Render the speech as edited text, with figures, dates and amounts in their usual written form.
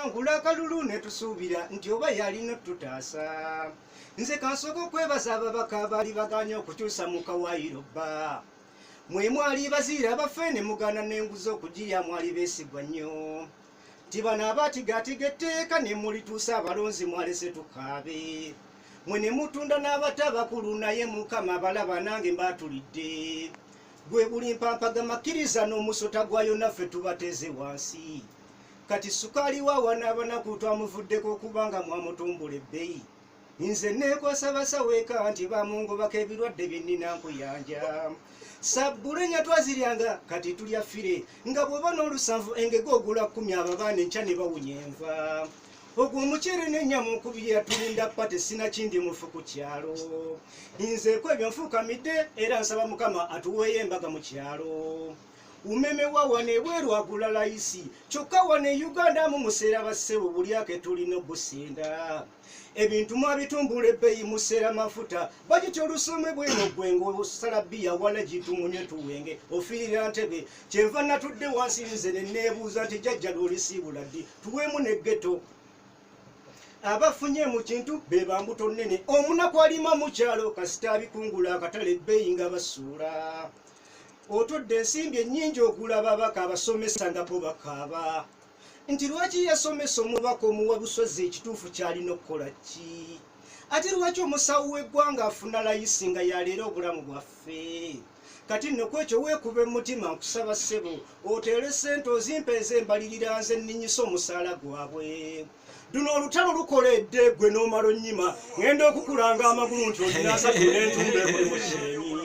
tuwangula akalulu ne tusuubira nti oba yalina tutaasa. Nze kansooka okwebaza ababaka abaali baganya okukyusa mu kawaayiro bba. Mwe mwali baziira abaffe ne mugaana n'enguzi okugirya mwali beesigwa nnyo. Nti bano abaatigaatiga etteeka ne mulituusa abalonzi mwalese tukaabe. Mwe ne mutunda n'abato abakulu naye Mukama abalaba nange mbaatulidde. Gwe buli mpampagamakkiriza n'omusota gwayo naffe tubateze wansi. Kati sukaali waawa n'abanaku twamuvuddeko okubanga mwamutumbula ebbeeyi. Nze neekwasa basawo eka nti bamungobako ebirwadde bye nnina nkuyanja. Sabbulenya twaziryanga kati tulya fire nga bw'oba n'olusanvu engege ogula 10 ababaana enkya ne bawunya enva. Ogwo omuceere n'ennyama okubiri yatulinda pate sinakindi mufu ku kyalo. Nzeeko ebyo nfuukamidde era nsaba Mukama atuweeyo embaga mu kyalo. Umeme wawa nebweru agula layisi kyokka wane Uganda mu museera bassebo bulyake tulina obusinda. Ebintu mwabitumbula ebbeeyi museera mafuta bagitya olusome bweno gwengo osala bbiya wala gitumunye tuwenge ofiirira Ntebe kyenva natudde wansi nze ne neebuuza nti jjajja lw'olisiibula ddi tuweemu n'eggeto. Abafunye mu kintu be bambuto nnene omunaku alima mu kyalo kasita abikungula akatale ebbeeyi nga basuula. Otodde ensimbi ennyingi ogula ababaka abasomesa nga bo bakaaba. Nti lwaki yasomesa omubaka omuwa busozi ekituufu kyalina okukola ki? Ate lwaki omusawo w'eggwanga afuna layisi nga yaleera obulamu bwaffe? Kati nno kwekyo weekube mutima nkusaba ssebo oteere ssente ozimpe ez'embalirira nze nninyisa omusaala gwabwe. Duno olutalo lukoledde gwe n'omala onnyima ngenda okukulanga amagulu nti olina asatu n'entumbe kuli mu kyenyi.